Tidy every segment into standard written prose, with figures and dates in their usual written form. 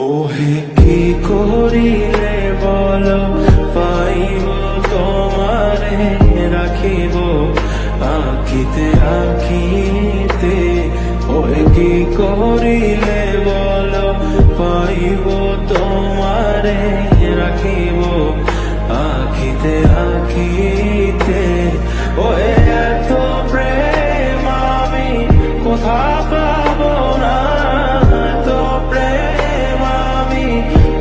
ওহে কি করিলে বল পাইব তোমারে রাখিব আঁখিতে আঁখিতে। ওহে কি করিলে বল পাইব তোমারে রাখিব আঁখিতে আঁখিতে। ওহে এত প্রেম আমি কোথা পাবো না, এত প্রেম আমি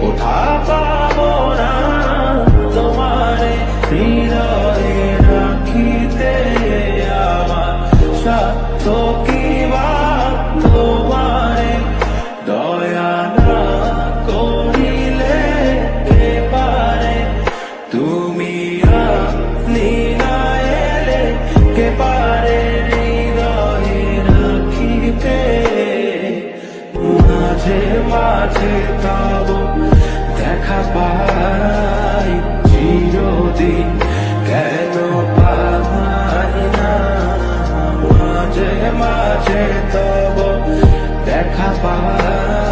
কোথা পাবো না। তোমারে হৃদয়ে রাখিতে আমার সাধ্য কি বা তোমারে দয়া না করিলে কে পারে। তুমি আপনি না এলে কে পারে হৃদয়ে রাখিতে। মাঝে মাঝে তব দেখা পাই চিরদিন কেন পাই না। মাঝে মাঝে তব দেখা পাই